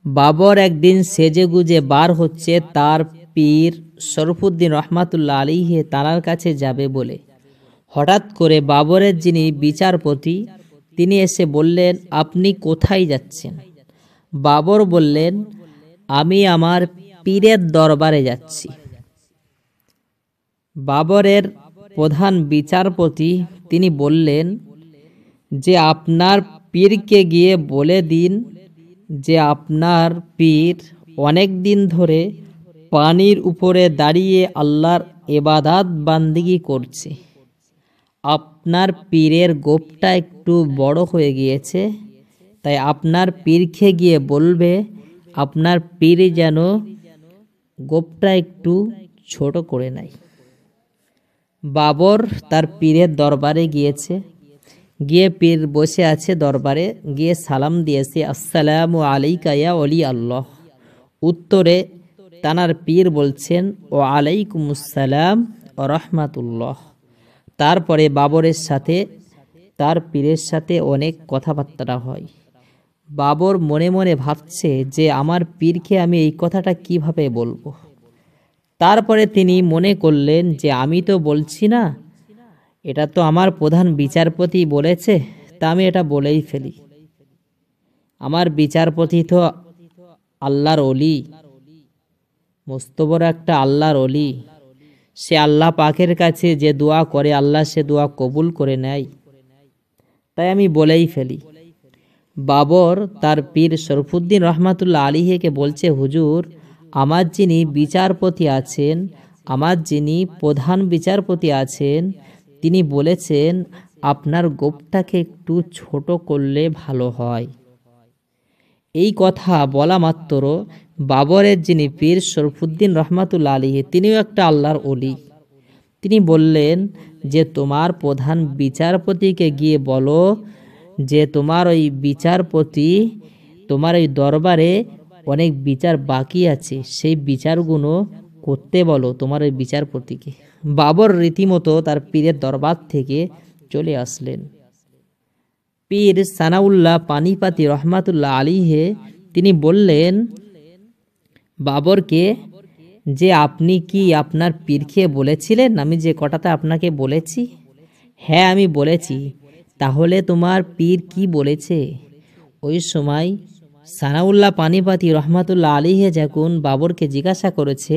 বাবর একদিন সেজেগুজে বার হচ্ছে তার পীর শরফুদ্দিন রহমাতুল্লাহ আলাইহি তাঁর কাছে যাবে বলে। হঠাৎ করে বাবরের যিনি বিচারপতি তিনি এসে বললেন, আপনি কোথায় যাচ্ছেন? বাবর বললেন, আমি আমার পীরের দরবারে যাচ্ছি। বাবরের প্রধান বিচারপতি তিনি বললেন যে আপনার পীরকে গিয়ে বলে দিন যে আপনার পীর অনেক দিন ধরে পানির উপরে দাঁড়িয়ে আল্লাহর ইবাদত বান্দিগি করছে। আপনার পীরের গোঁফটা একটু বড় হয়ে গিয়েছে, তাই আপনার পীরকে গিয়ে বলবে আপনার পীর যেন গোঁফটা একটু ছোট করে নেয়। বাবর তার পীরের দরবারে গিয়েছে, গিয়ে পীর বসে আছে দরবারে, গিয়ে সালাম দিয়েছে, আসসালামু আলাইকা ইয়া ওলি আল্লাহ। উত্তরে তানার পীর বলছেন, ও আলাইকুমুসসালাম ও রহমাতুল্লাহ। তারপরে বাবরের সাথে তার পীরের সাথে অনেক কথাবার্তা হয়। বাবর মনে মনে ভাবছে যে আমার পীরকে আমি এই কথাটা কিভাবে বলবো। তারপরে তিনি মনে করলেন যে আমি তো বলছি না, এটা তো আমার প্রধান বিচারপতি বলেছে, তা আমি এটা বলেই ফেলি। আমার বিচারপতি তো আল্লাহর ওলি, মস্ত বড় একটা আল্লাহর ওলি। সে আল্লাহ পাকের কাছে যে দোয়া করে আল্লাহ সে দোয়া কবুল করে নেয়, তাই আমি বলেই ফেলি। বাবর তার পীর শরফুদ্দিন রহমাতুল্লাহ আলাইহিকে বলছে, হুজুর, আমার যিনি বিচারপতি আছেন, আমার যিনি প্রধান বিচারপতি আছেন, তিনি বলেছেন আপনার গোঁফটাকে একটু ছোট করলে ভালো হয়। এই কথা বলা মাত্র বাবরের যিনি পীর শরফুদ্দিন রহমাতুল্লাহ আলাইহি তিনিও একটা আল্লাহর ওলি, তিনি বললেন যে তোমার প্রধান বিচারপতিকে গিয়ে বলো যে তোমার ওই বিচারপতি, তোমার ওই দরবারে অনেক বিচার বাকি আছে, সেই বিচারগুলো করতে বলো তোমার ওই বিচারপতিকে। বাবর রীতিমতো তার পীরের দরবার থেকে চলে আসলেন। পীর সানাউল্লাহ পানিপাতি রহমাতুল্লাহ আলাইহি তিনি বললেন বাবরকে যে আপনি কি আপনার পীরকে বলেছিলেন আমি যে কথাটা আপনাকে বলেছি? হ্যাঁ, আমি বলেছি। তাহলে তোমার পীর কি বলেছে? ওই সময় সানাউল্লাহ পানিপাতি রহমাতুল্লাহ আলাইহি যখন বাবরকে জিজ্ঞাসা করেছে,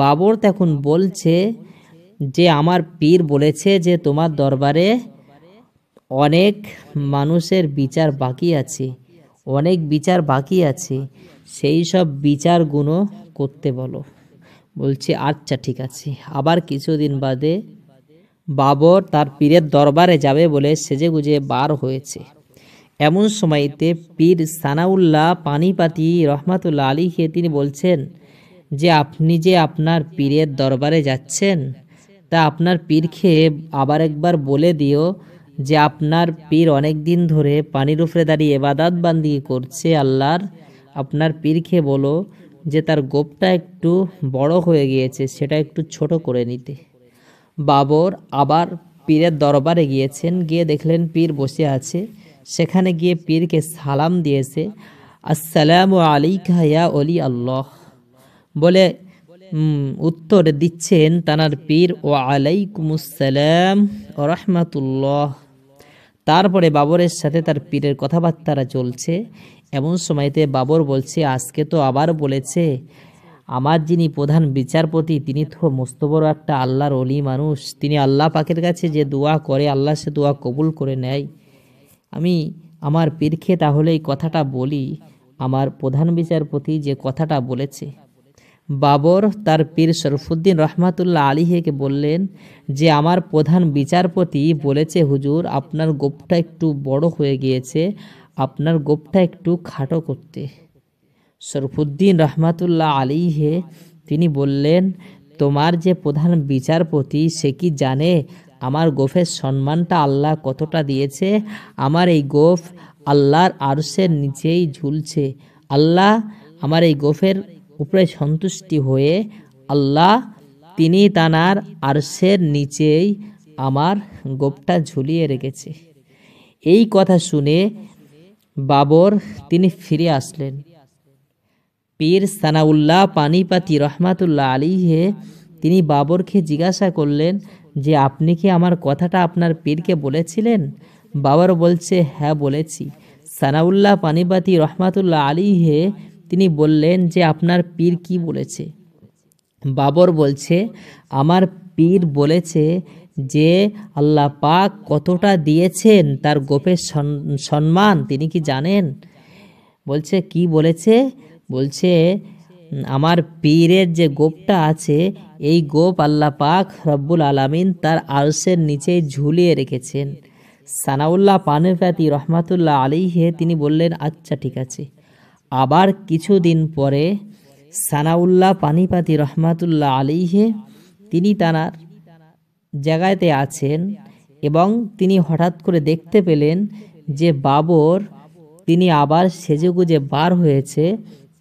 বাবর তখন বলছে যে আমার পীর বলেছে যে তোমার দরবারে অনেক মানুষের বিচার বাকি আছে, অনেক বিচার বাকি আছে, সেই সব বিচারগুলো করতে বলো। বলছে আচ্ছা ঠিক আছে। আবার কিছুদিন বাদে বাবর তার পীরের দরবারে যাবে বলে সেজেগুজে বার হয়েছে। এমন সময়তে পীর সানাউল্লাহ পানিপাতি রহমাতুল্লাহ আলাইহি তিনি বলছেন যে আপনি যে আপনার পীরের দরবারে যাচ্ছেন, তা আপনার পীরকে আবার একবার বলে দিও যে আপনার পীর অনেক দিন ধরে পানির উপরে দাঁড়িয়ে ইবাদত বান্দি করছে আল্লাহর। আপনার পীরকে বলো যে তার গোঁফটা একটু বড় হয়ে গিয়েছে, সেটা একটু ছোট করে নিতে। বাবর আবার পীরের দরবারে গিয়েছেন, গিয়ে দেখলেন পীর বসে আছে। সেখানে গিয়ে পীরকে সালাম দিয়েছে, আসসালামু আলাইকা ইয়া ওলি আল্লাহ বলে উত্তর দিচ্ছেন তানার পীর, ওয়া আলাইকুমুসসালাম ওয়া রাহমাতুল্লাহ। তারপরে বাবরের সাথে তার পীরের কথাবার্তা চলছে। এমন সময়তে বাবর বলছে, আজকে তো আবার বলেছে আমার যিনি প্রধান বিচারপতি তিনি তো মস্ত বড় একটা আল্লাহর ওলি মানুষ, তিনি আল্লাহ পাকের কাছে যে দোয়া করে আল্লাহ সে দোয়া কবুল করে নেয়। আমি আমার পীরকে তাহলে এই কথাটা বলি, আমার প্রধান বিচারপতি যে কথাটা বলেছে। বাবর তার পীর শরফুদ্দিন রহমাতুল্লাহ আলাইহিকে বললেন যে আমার প্রধান বিচারপতি বলেছে হুজুর আপনার গোঁফটা একটু বড় হয়ে গিয়েছে, আপনার গোঁফটা একটু খাটো করতে। শরফুদ্দিন রহমাতুল্লাহ আলাইহি তিনি বললেন, তোমার যে প্রধান বিচারপতি সে কি জানে আমার গোঁফের সম্মানটা আল্লাহ কতটা দিয়েছে? আমার এই গোঁফ আল্লাহর আরশের নিচেই ঝুলছে। আল্লাহ আমার এই গোঁফের উপরে সন্তুষ্টি হয়ে আল্লাহ তিনি তানার আরশের নিচেই আমার গোঁফটা ঝুলিয়ে রেখেছে। এই কথা শুনে বাবর তিনি ফিরে আসলেন। পীর সানাউল্লাহ পানিপাতি রহমাতুল্লাহ আলাইহি তিনি বাবরকে জিজ্ঞাসা করলেন যে আপনি কি আমার কথাটা আপনার পীরকে বলেছিলেন? বাবর বলছে হ্যাঁ বলেছি। সানাউল্লাহ পানিপাতি রহমাতুল্লাহ আলাইহি তিনি বললেন যে আপনার পীর কি বলেছে? বাবর বলছে আমার পীর বলেছে যে আল্লাহ পাক কতটা দিয়েছেন তার গোপের সম্মান তিনি কি জানেন? বলছে কি বলেছে? বলছে আমার পীরের যে গোপটা আছে এই গোপ আল্লাহ পাক রব্বুল আলামিন তার আরশের নিচে ঝুলিয়ে রেখেছেন। সানাউল্লাহ পানিপাতি রহমাতুল্লাহ আলাইহি তিনি বললেন আচ্ছা ঠিক আছে। আবার কিছুদিন পরে সানাউল্লাহ পানিপাতি রহমাতুল্লাহ আলাইহি তিনি তার জায়গাতে আছেন এবং তিনি হঠাৎ করে দেখতে পেলেন যে বাবর তিনি আবার সেজেগুজে বার হয়েছে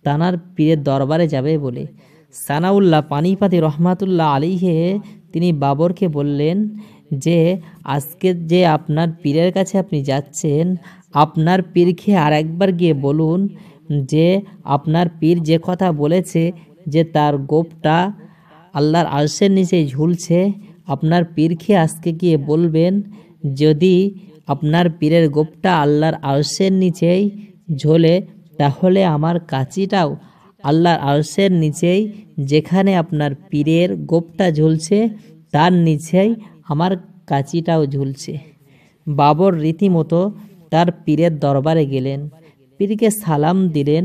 তানার পীরের দরবারে যাবে বলে। সানাউল্লাহ পানিপাতি রহমাতুল্লাহ আলাইহি তিনি বাবরকে বললেন যে আজকে যে আপনার পীরের কাছে আপনি যাচ্ছেন আপনার পীরকে আর একবার গিয়ে বলুন যে আপনার পীর যে কথা বলেছে যে তার গোপটা আল্লাহর আরশের নিচে ঝুলছে, আপনার পীরকে আজকে গিয়ে বলবেন যদি আপনার পীরের গোপটা আল্লাহর আরশের নিচেই ঝোলে তাহলে আমার কাঁচিটাও আল্লাহর আরশের নিচেই যেখানে আপনার পীরের গোপটা ঝুলছে তার নিচেই আমার কাঁচিটাও ঝুলছে। বাবর রীতিমতো তার পীরের দরবারে গেলেন, পীরকে সালাম দিলেন,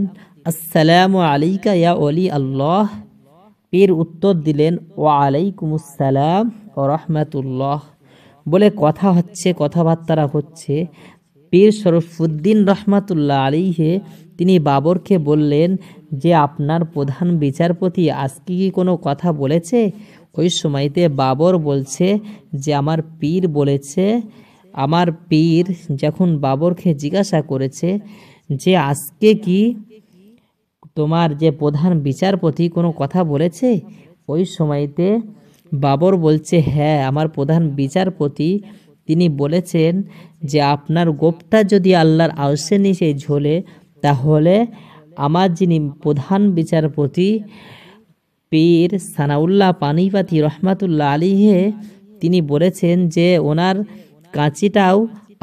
আসসালামু আলাইকা ইয়া ওলি আল্লাহ। পীর উত্তর দিলেন ওয়া আলাইকুমুসসালাম ওয়া রাহমাতুল্লাহ। বলে কথা হচ্ছে, কথাবার্তা হচ্ছে। পীর শরফুদ্দীন রহমাতুল্লাহ আলাইহি তিনি বাবরকে বললেন যে আপনার প্রধান বিচারপতি আজকে কি কোনো কথা বলেছে? ওই সময়তে বাবর বলছে যে আমার পীর বলেছে। আমার পীর যখন বাবরকে জিজ্ঞাসা করেছে যে আজকে কি তোমার যে প্রধান বিচারপতি কোনো কথা বলেছে? ওই সময়তে বাবর বলছে হ্যাঁ আমার প্রধান বিচারপতি তিনি বলেছেন যে আপনার গোপটা যদি আল্লাহর আরশের নিচে ঝোলে তাহলে আমার যিনি প্রধান বিচারপতি পীর সানাউল্লাহ পানিপাতি রহমাতুল্লাহ আলাইহি তিনি বলেছেন যে ওনার কাঁচিটাও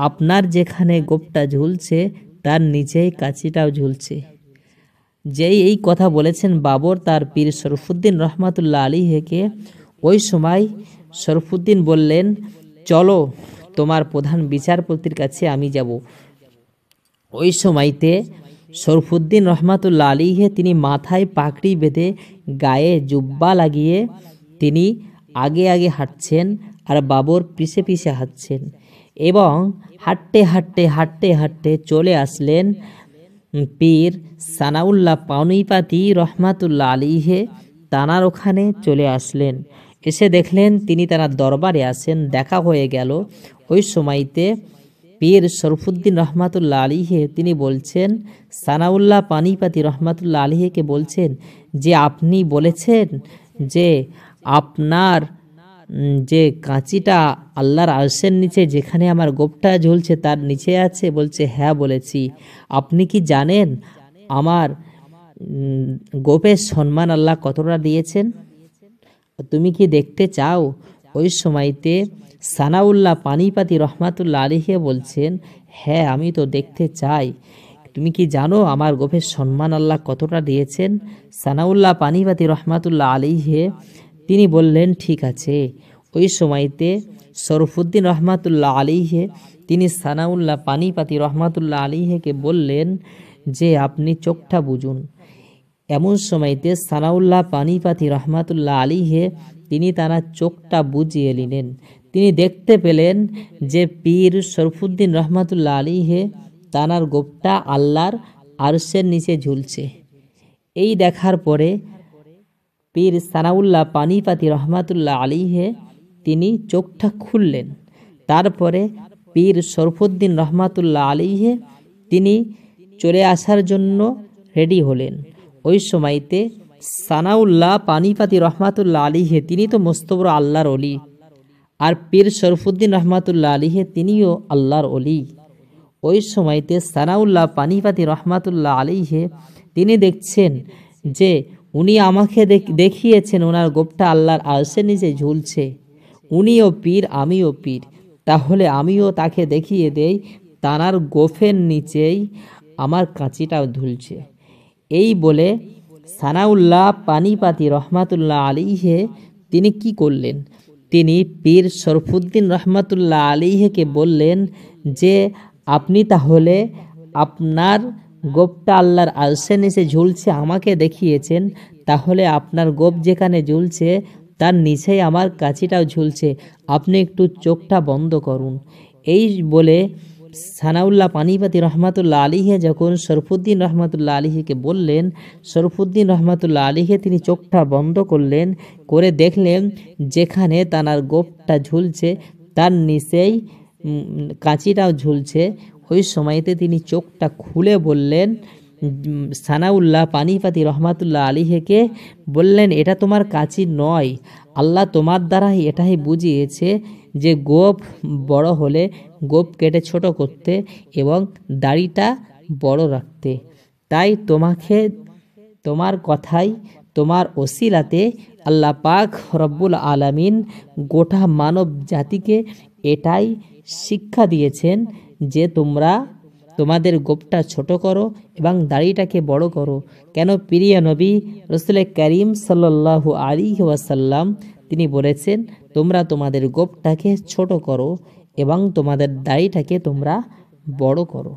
আপনার যেখানে গোপটা ঝুলছে তার নিচেই কাঁচিটাও ঝুলছে। যেই এই কথা বলেছেন বাবর তার পীর শরফুদ্দীন রহমাতুল্লাহ আলাইহিকে, ওই সময় শরফুদ্দীন বললেন চলো তোমার প্রধান বিচারপতির কাছে আমি যাব। ওই সময়তে শরফুদ্দীন রহমাতুল্লাহ আলাইহি তিনি মাথায় পাগড়ি বেঁধে গায়ে জুব্বা লাগিয়ে তিনি আগে আগে হাঁটছেন আর বাবর পিছে পিছে হাঁটছেন এবং হাঁটতে হাঁটতে হাঁটতে হাঁটতে চলে আসলেন পীর সানাউল্লাহ পানিপাতি রহমাতুল্লাহ আলাইহি তানার ওখানে চলে আসলেন। এসে দেখলেন তিনি তার দরবারে আসেন, দেখা হয়ে গেল। ওই সময়তে পীর শরফুদ্দীন রহমাতুল্লাহ আলাইহি তিনি বলছেন সানাউল্লাহ পানিপাতি রহমাতুল্লাহ আলাইহিকে বলছেন যে আপনি বলেছেন যে আপনার যে কাঁচিটা আল্লাহর আরশের নিচে যেখানে আমার গোপটা ঝুলছে তার নিচে আছে? বলছে হ্যাঁ বলেছি। আপনি কি জানেন আমার গোপের সম্মান আল্লাহ কতটা দিয়েছেন? তুমি কি দেখতে চাও? ওই সময়তে সানাউল্লাহ পানিপাতি রহমাতুল্লাহ আলাইহি বলছেন হ্যাঁ আমি তো দেখতে চাই। তুমি কি জানো আমার গোপের সম্মান আল্লাহ কতটা দিয়েছেন? সানাউল্লাহ পানিপাতি রহমাতুল্লাহ আলাইহি তিনি বললেন ঠিক আছে। ওই সময়তে শরফুদ্দীন রহমাতুল্লাহ আলাইহি তিনি সানাউল্লাহ পানিপাতি রহমাতুল্লাহ আলাইহিকে বললেন যে আপনি চোখটা বুঝুন। এমন সময়তে সানাউল্লাহ পানিপাতি রহমাতুল্লাহ আলাইহি তিনি তার চোখটা বুঝিয়ে নিলেন। তিনি দেখতে পেলেন যে পীর শরফুদ্দীন রহমাতুল্লাহ আলাইহি তানার গোপটা আল্লাহর আরশের নিচে ঝুলছে। এই দেখার পরে পীর সানাউল্লাহ পানিপাতি রহমাতুল্লাহ আলাইহি তিনি চোখটা খুললেন। তারপরে পীর শরফুদ্দীন রহমাতুল্লাহ আলাইহি তিনি চলে আসার জন্য রেডি হলেন। ওই সময়তে সানাউল্লাহ পানিপাতি রহমাতুল্লাহ আলাইহি তিনি তো মস্ত বড় আল্লাহর ওলি, আর পীর শরফুদ্দীন রহমাতুল্লাহ আলাইহি তিনিও আল্লাহর ওলি। ওই সময়তে সানাউল্লাহ পানিপাতি রহমাতুল্লাহ আলাইহি তিনি দেখছেন যে উনি আমাকে দেখিয়েছেন ওনার গোপটা আল্লাহর আরশের নিচে ঝুলছে, উনিও পীর আমিও পীর, তাহলে আমিও তাকে দেখিয়ে দেই তানার গোফের নিচেই আমার কাঁচিটাও ঝুলছে। এই বলে সানাউল্লাহ পানিপাতি রহমাতুল্লাহ আলিহে তিনি কি করলেন, তিনি পীর শরফুদ্দিন রহমাতুল্লাহ আলিহেকে বললেন যে আপনি তাহলে আপনার গোপটা আল্লাহর আরশের নিচে ঝুলছে আমাকে দেখিয়েছেন, তাহলে আপনার গোপ যেখানে ঝুলছে তার নিচেই আমার কাঁচিটাও ঝুলছে, আপনি একটু চোখটা বন্ধ করুন। এই বলে সানাউল্লাহ পানিপাতি রহমাতুল্লাহ আলিহে যখন শরফুদ্দিন রহমাতুল্লাহ আলিহিকে বললেন, শরফুদ্দিন রহমাতুল্লাহ আলিহে তিনি চোখটা বন্ধ করলেন, করে দেখলেন যেখানে তানার গোপটা ঝুলছে তার নিচেই কাঁচিটাও ঝুলছে। ওই সময়তে তিনি চোখটা খুলে বললেন, সানাউল্লাহ পানিপাতি রহমাতুল্লাহ আলিহেকে বললেন, এটা তোমার কাঁচি নয়, আল্লাহ তোমার দ্বারাই এটাই বুঝিয়েছে যে গোপ বড় হলে গোপ কেটে ছোট করতে এবং দাড়িটা বড় রাখতে। তাই তোমাকে তোমার কথাই তোমার ওসিলাতে আল্লাহ পাক রব্বুল আলামিন গোটা মানব জাতিকে এটাই শিক্ষা দিয়েছেন যে তোমরা তোমাদের গোপটা ছোট করো এবং দাড়িটাকে বড় করো। কেন প্রিয় নবী রাসূল করিম সাল্লাল্লাহু আলাইহি ওয়াসাল্লাম তিনি বলেছেন তোমরা তোমাদের গোপটাকে ছোট করো এবং তোমাদের দাড়িটাকে তোমরা বড় করো।